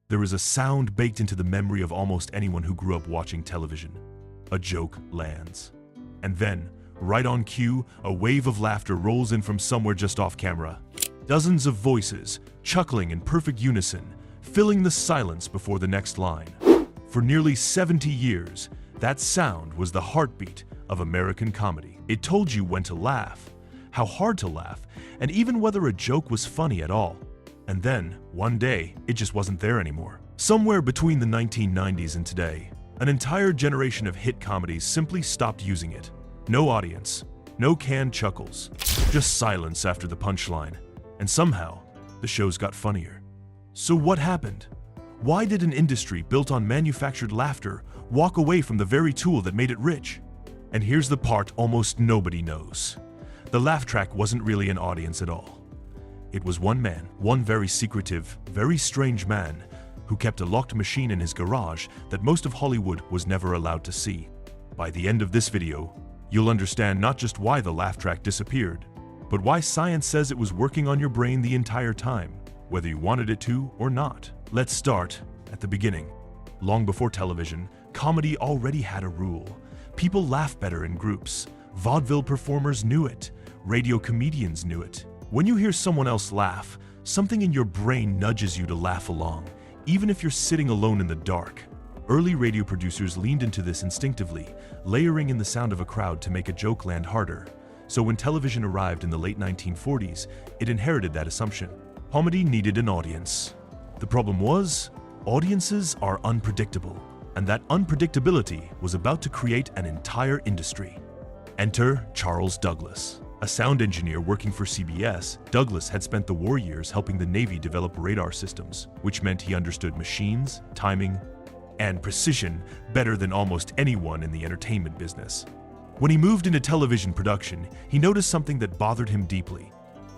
There is a sound baked into the memory of almost anyone who grew up watching television. A joke lands. And then, right on cue, a wave of laughter rolls in from somewhere just off camera. Dozens of voices, chuckling in perfect unison, filling the silence before the next line. For nearly 70 years, that sound was the heartbeat of American comedy. It told you when to laugh, how hard to laugh, and even whether a joke was funny at all. And then, one day, it just wasn't there anymore. Somewhere between the 1990s and today, an entire generation of hit comedies simply stopped using it. No audience, no canned chuckles, just silence after the punchline. And somehow, the shows got funnier. So what happened? Why did an industry built on manufactured laughter walk away from the very tool that made it rich? And here's the part almost nobody knows. The laugh track wasn't really an audience at all. It was one man, one very secretive, very strange man, who kept a locked machine in his garage that most of Hollywood was never allowed to see. By the end of this video, you'll understand not just why the laugh track disappeared, but why science says it was working on your brain the entire time, whether you wanted it to or not. Let's start at the beginning. Long before television, comedy already had a rule. People laugh better in groups. Vaudeville performers knew it. Radio comedians knew it. When you hear someone else laugh, something in your brain nudges you to laugh along, even if you're sitting alone in the dark. Early radio producers leaned into this instinctively, layering in the sound of a crowd to make a joke land harder. So when television arrived in the late 1940s, it inherited that assumption. Comedy needed an audience. The problem was, audiences are unpredictable, and that unpredictability was about to create an entire industry. Enter Charles Douglas. A sound engineer working for CBS, Douglas had spent the war years helping the Navy develop radar systems, which meant he understood machines, timing, and precision better than almost anyone in the entertainment business. When he moved into television production, he noticed something that bothered him deeply.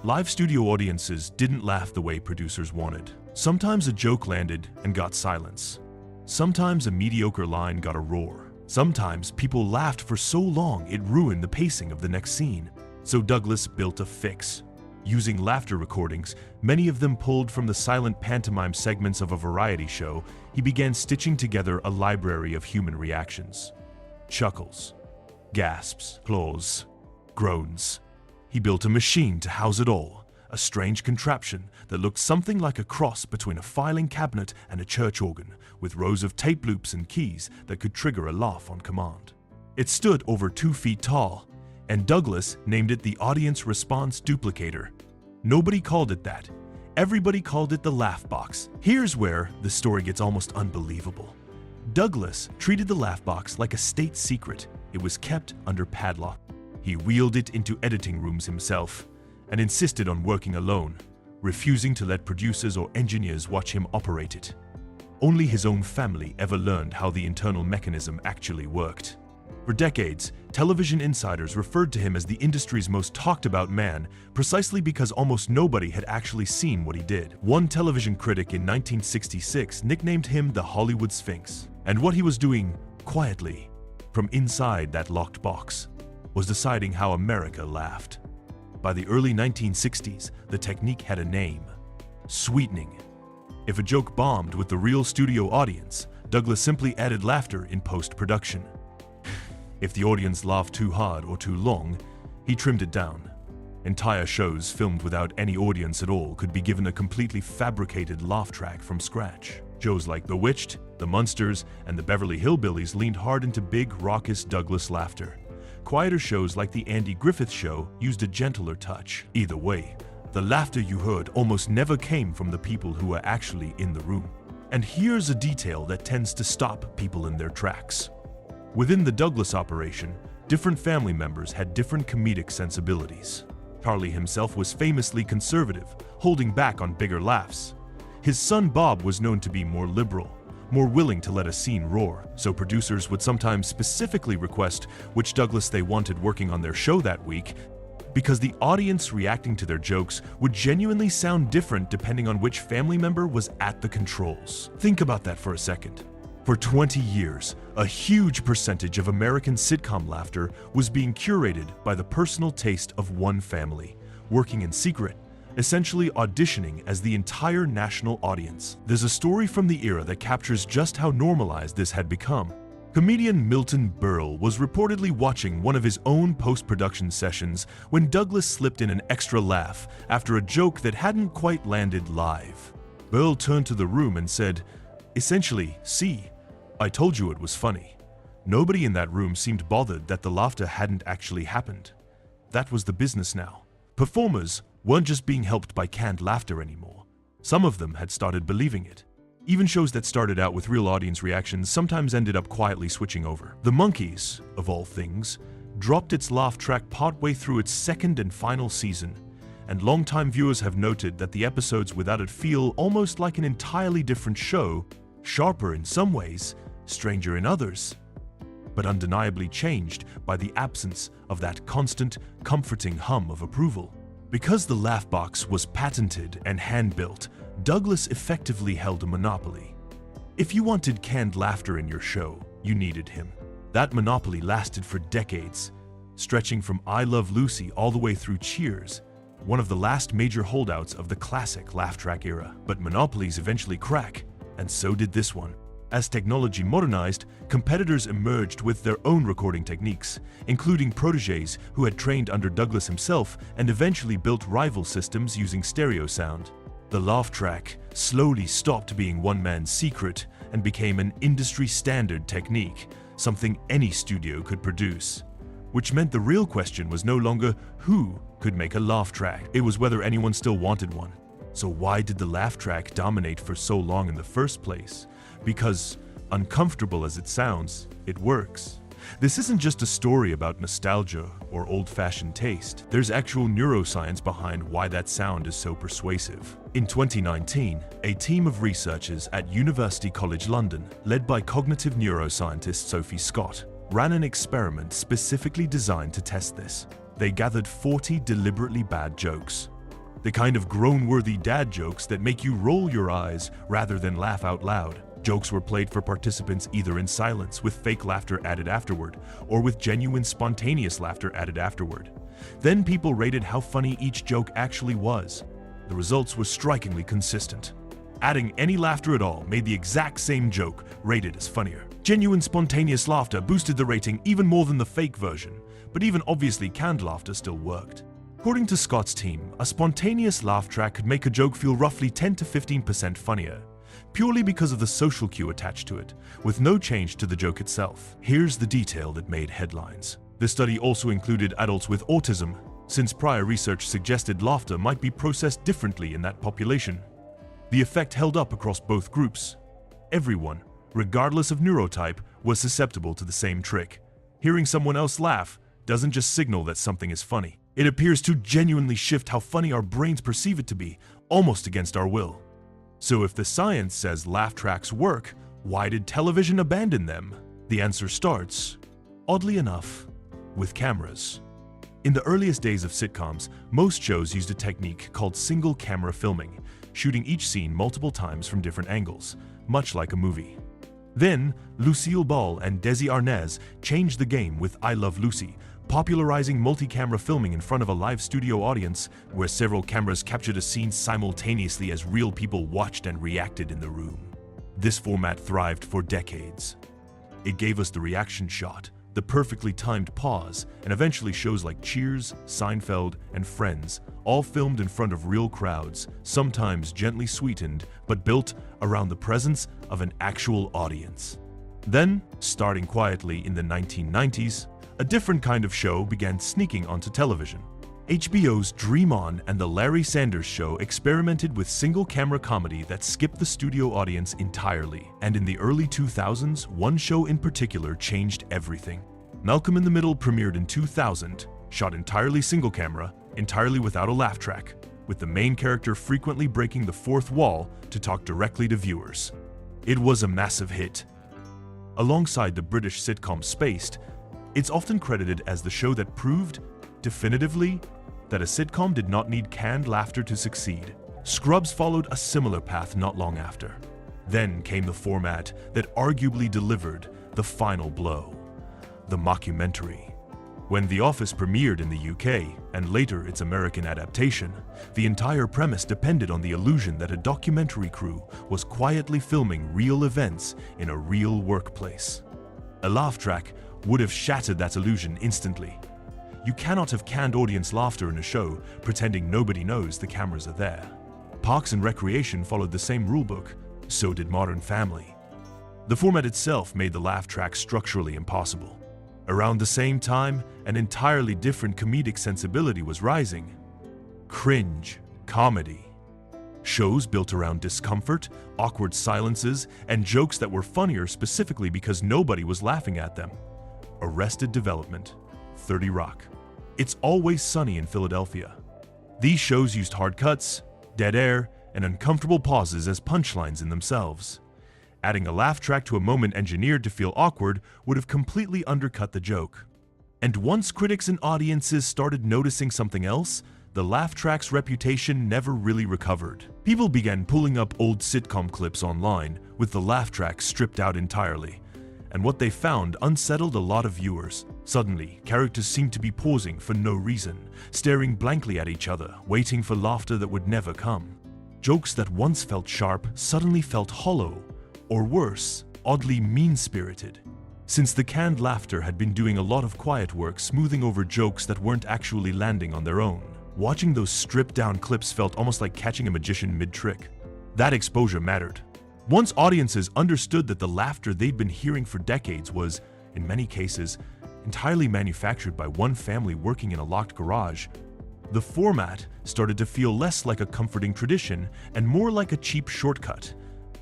Live studio audiences didn't laugh the way producers wanted. Sometimes a joke landed and got silence. Sometimes a mediocre line got a roar. Sometimes people laughed for so long it ruined the pacing of the next scene. So Douglas built a fix. Using laughter recordings, many of them pulled from the silent pantomime segments of a variety show, he began stitching together a library of human reactions. Chuckles, gasps, applause, groans. He built a machine to house it all, a strange contraption that looked something like a cross between a filing cabinet and a church organ, with rows of tape loops and keys that could trigger a laugh on command. It stood over 2 feet tall, and Douglas named it the Audience Response Duplicator. Nobody called it that. Everybody called it the laugh box. Here's where the story gets almost unbelievable. Douglas treated the laugh box like a state secret. It was kept under padlock. He wheeled it into editing rooms himself and insisted on working alone, refusing to let producers or engineers watch him operate it. Only his own family ever learned how the internal mechanism actually worked. For decades, television insiders referred to him as the industry's most talked about man, precisely because almost nobody had actually seen what he did. One television critic in 1966 nicknamed him the Hollywood Sphinx. And what he was doing quietly, from inside that locked box, was deciding how America laughed. By the early 1960s, the technique had a name: sweetening. If a joke bombed with the real studio audience, Douglas simply added laughter in post-production. If the audience laughed too hard or too long, he trimmed it down. Entire shows filmed without any audience at all could be given a completely fabricated laugh track from scratch. Shows like Bewitched, The Munsters, and the Beverly Hillbillies leaned hard into big, raucous Douglas laughter. Quieter shows like The Andy Griffith Show used a gentler touch. Either way, the laughter you heard almost never came from the people who were actually in the room. And here's a detail that tends to stop people in their tracks. Within the Douglas operation, different family members had different comedic sensibilities. Charlie himself was famously conservative, holding back on bigger laughs. His son Bob was known to be more liberal, more willing to let a scene roar, so producers would sometimes specifically request which Douglas they wanted working on their show that week, because the audience reacting to their jokes would genuinely sound different depending on which family member was at the controls. Think about that for a second. For 20 years, a huge percentage of American sitcom laughter was being curated by the personal taste of one family, working in secret, essentially auditioning as the entire national audience. There's a story from the era that captures just how normalized this had become. Comedian Milton Berle was reportedly watching one of his own post-production sessions when Douglas slipped in an extra laugh after a joke that hadn't quite landed live. Berle turned to the room and said, essentially, "See, I told you it was funny." Nobody in that room seemed bothered that the laughter hadn't actually happened. That was the business now. Performers weren't just being helped by canned laughter anymore. Some of them had started believing it. Even shows that started out with real audience reactions sometimes ended up quietly switching over. The Monkees, of all things, dropped its laugh track partway through its second and final season, and longtime viewers have noted that the episodes without it feel almost like an entirely different show, sharper in some ways, stranger in others, but undeniably changed by the absence of that constant, comforting hum of approval. Because the laugh box was patented and hand-built, Douglas effectively held a monopoly. If you wanted canned laughter in your show, you needed him. That monopoly lasted for decades, stretching from I Love Lucy all the way through Cheers, one of the last major holdouts of the classic laugh track era. But monopolies eventually crack, and so did this one. As technology modernized, competitors emerged with their own recording techniques, including protégés who had trained under Douglas himself and eventually built rival systems using stereo sound. The laugh track slowly stopped being one man's secret and became an industry-standard technique, something any studio could produce. Which meant the real question was no longer who could make a laugh track, it was whether anyone still wanted one. So why did the laugh track dominate for so long in the first place? Because, uncomfortable as it sounds, it works. This isn't just a story about nostalgia or old-fashioned taste. There's actual neuroscience behind why that sound is so persuasive. In 2019, a team of researchers at University College London, led by cognitive neuroscientist Sophie Scott, ran an experiment specifically designed to test this. They gathered 40 deliberately bad jokes. The kind of groan-worthy dad jokes that make you roll your eyes rather than laugh out loud. Jokes were played for participants either in silence with fake laughter added afterward, or with genuine spontaneous laughter added afterward. Then people rated how funny each joke actually was. The results were strikingly consistent. Adding any laughter at all made the exact same joke rated as funnier. Genuine spontaneous laughter boosted the rating even more than the fake version, but even obviously canned laughter still worked. According to Scott's team, a spontaneous laugh track could make a joke feel roughly 10 to 15% funnier, purely because of the social cue attached to it, with no change to the joke itself. Here's the detail that made headlines. The study also included adults with autism, since prior research suggested laughter might be processed differently in that population. The effect held up across both groups. Everyone, regardless of neurotype, was susceptible to the same trick. Hearing someone else laugh doesn't just signal that something is funny. It appears to genuinely shift how funny our brains perceive it to be, almost against our will. So if the science says laugh tracks work, why did television abandon them? The answer starts, oddly enough, with cameras. In the earliest days of sitcoms, most shows used a technique called single camera filming, shooting each scene multiple times from different angles, much like a movie. Then, Lucille Ball and Desi Arnaz changed the game with I Love Lucy, popularizing multi-camera filming in front of a live studio audience where several cameras captured a scene simultaneously as real people watched and reacted in the room. This format thrived for decades. It gave us the reaction shot, the perfectly timed pause, and eventually shows like Cheers, Seinfeld, and Friends, all filmed in front of real crowds, sometimes gently sweetened, but built around the presence of an actual audience. Then, starting quietly in the 1990s, a different kind of show began sneaking onto television. HBO's Dream On and The Larry Sanders Show experimented with single-camera comedy that skipped the studio audience entirely. And in the early 2000s, one show in particular changed everything. Malcolm in the Middle premiered in 2000, shot entirely single-camera, entirely without a laugh track, with the main character frequently breaking the fourth wall to talk directly to viewers. It was a massive hit. Alongside the British sitcom Spaced, it's often credited as the show that proved, definitively, that a sitcom did not need canned laughter to succeed. Scrubs followed a similar path not long after. Then came the format that arguably delivered the final blow, the mockumentary. When The Office premiered in the UK, and later its American adaptation, the entire premise depended on the illusion that a documentary crew was quietly filming real events in a real workplace. A laugh track would have shattered that illusion instantly. You cannot have canned audience laughter in a show pretending nobody knows the cameras are there. Parks and Recreation followed the same rulebook, so did Modern Family. The format itself made the laugh track structurally impossible. Around the same time, an entirely different comedic sensibility was rising. Cringe comedy. Shows built around discomfort, awkward silences, and jokes that were funnier specifically because nobody was laughing at them. Arrested Development, 30 Rock. It's Always Sunny in Philadelphia. These shows used hard cuts, dead air, and uncomfortable pauses as punchlines in themselves. Adding a laugh track to a moment engineered to feel awkward would have completely undercut the joke. And once critics and audiences started noticing something else, the laugh track's reputation never really recovered. People began pulling up old sitcom clips online with the laugh track stripped out entirely, and what they found unsettled a lot of viewers. Suddenly, characters seemed to be pausing for no reason, staring blankly at each other, waiting for laughter that would never come. Jokes that once felt sharp suddenly felt hollow, or worse, oddly mean-spirited. Since the canned laughter had been doing a lot of quiet work smoothing over jokes that weren't actually landing on their own, watching those stripped-down clips felt almost like catching a magician mid-trick. That exposure mattered. Once audiences understood that the laughter they'd been hearing for decades was, in many cases, entirely manufactured by one family working in a locked garage, the format started to feel less like a comforting tradition and more like a cheap shortcut,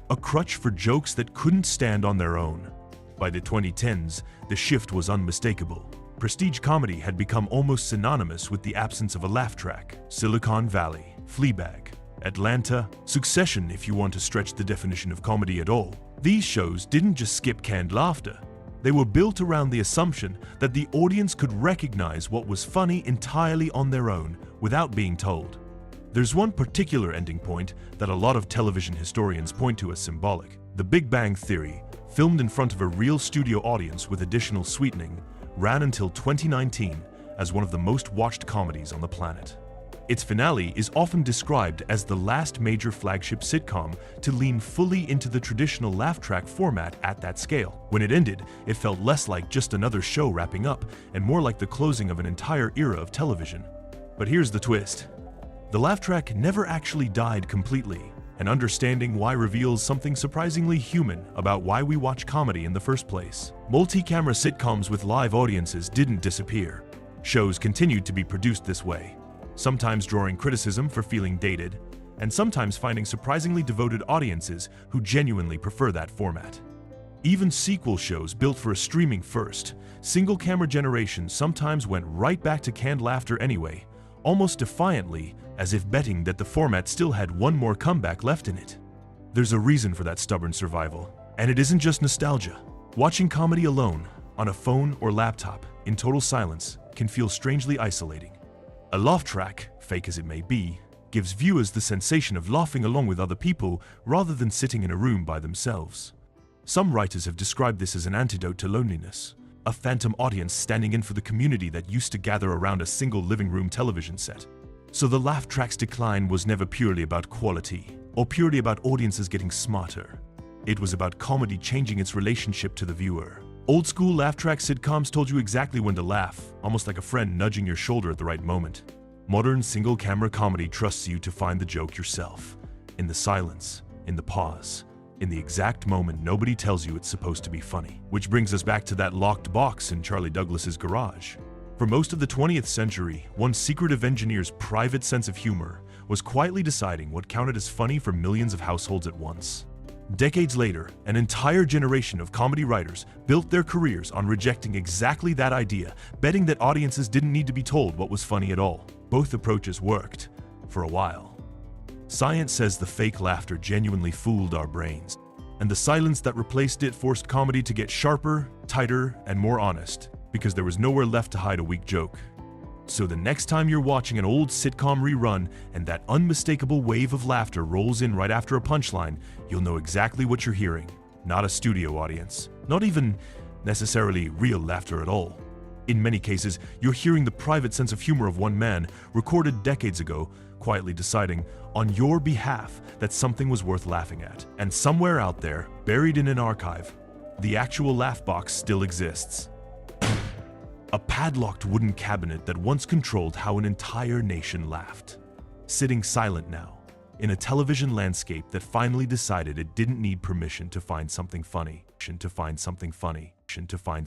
a crutch for jokes that couldn't stand on their own. By the 2010s, the shift was unmistakable. Prestige comedy had become almost synonymous with the absence of a laugh track. Silicon Valley, Fleabag, Atlanta, Succession if you want to stretch the definition of comedy at all. These shows didn't just skip canned laughter. They were built around the assumption that the audience could recognize what was funny entirely on their own without being told. There's one particular ending point that a lot of television historians point to as symbolic. The Big Bang Theory, filmed in front of a real studio audience with additional sweetening, ran until 2019 as one of the most watched comedies on the planet. Its finale is often described as the last major flagship sitcom to lean fully into the traditional laugh track format at that scale. When it ended, it felt less like just another show wrapping up and more like the closing of an entire era of television. But here's the twist. The laugh track never actually died completely, and understanding why reveals something surprisingly human about why we watch comedy in the first place. Multi-camera sitcoms with live audiences didn't disappear. Shows continued to be produced this way, sometimes drawing criticism for feeling dated, and sometimes finding surprisingly devoted audiences who genuinely prefer that format. Even sequel shows built for a streaming first, single-camera generation sometimes went right back to canned laughter anyway, almost defiantly, as if betting that the format still had one more comeback left in it. There's a reason for that stubborn survival, and it isn't just nostalgia. Watching comedy alone, on a phone or laptop, in total silence, can feel strangely isolating. A laugh track, fake as it may be, gives viewers the sensation of laughing along with other people rather than sitting in a room by themselves. Some writers have described this as an antidote to loneliness, a phantom audience standing in for the community that used to gather around a single living room television set. So the laugh track's decline was never purely about quality, or purely about audiences getting smarter. It was about comedy changing its relationship to the viewer. Old-school laugh track sitcoms told you exactly when to laugh, almost like a friend nudging your shoulder at the right moment. Modern single-camera comedy trusts you to find the joke yourself, in the silence, in the pause, in the exact moment nobody tells you it's supposed to be funny. Which brings us back to that locked box in Charlie Douglas's garage. For most of the 20th century, one secretive engineer's private sense of humor was quietly deciding what counted as funny for millions of households at once. Decades later, an entire generation of comedy writers built their careers on rejecting exactly that idea, betting that audiences didn't need to be told what was funny at all. Both approaches worked, for a while. Science says the fake laughter genuinely fooled our brains, and the silence that replaced it forced comedy to get sharper, tighter, and more honest, because there was nowhere left to hide a weak joke. So the next time you're watching an old sitcom rerun and that unmistakable wave of laughter rolls in right after a punchline, you'll know exactly what you're hearing. Not a studio audience, not even necessarily real laughter at all. In many cases, you're hearing the private sense of humor of one man, recorded decades ago, quietly deciding, on your behalf, that something was worth laughing at. And somewhere out there, buried in an archive, the actual laugh box still exists. A padlocked wooden cabinet that once controlled how an entire nation laughed. Sitting silent now, in a television landscape that finally decided it didn't need permission to find something funny. To find something funny. To find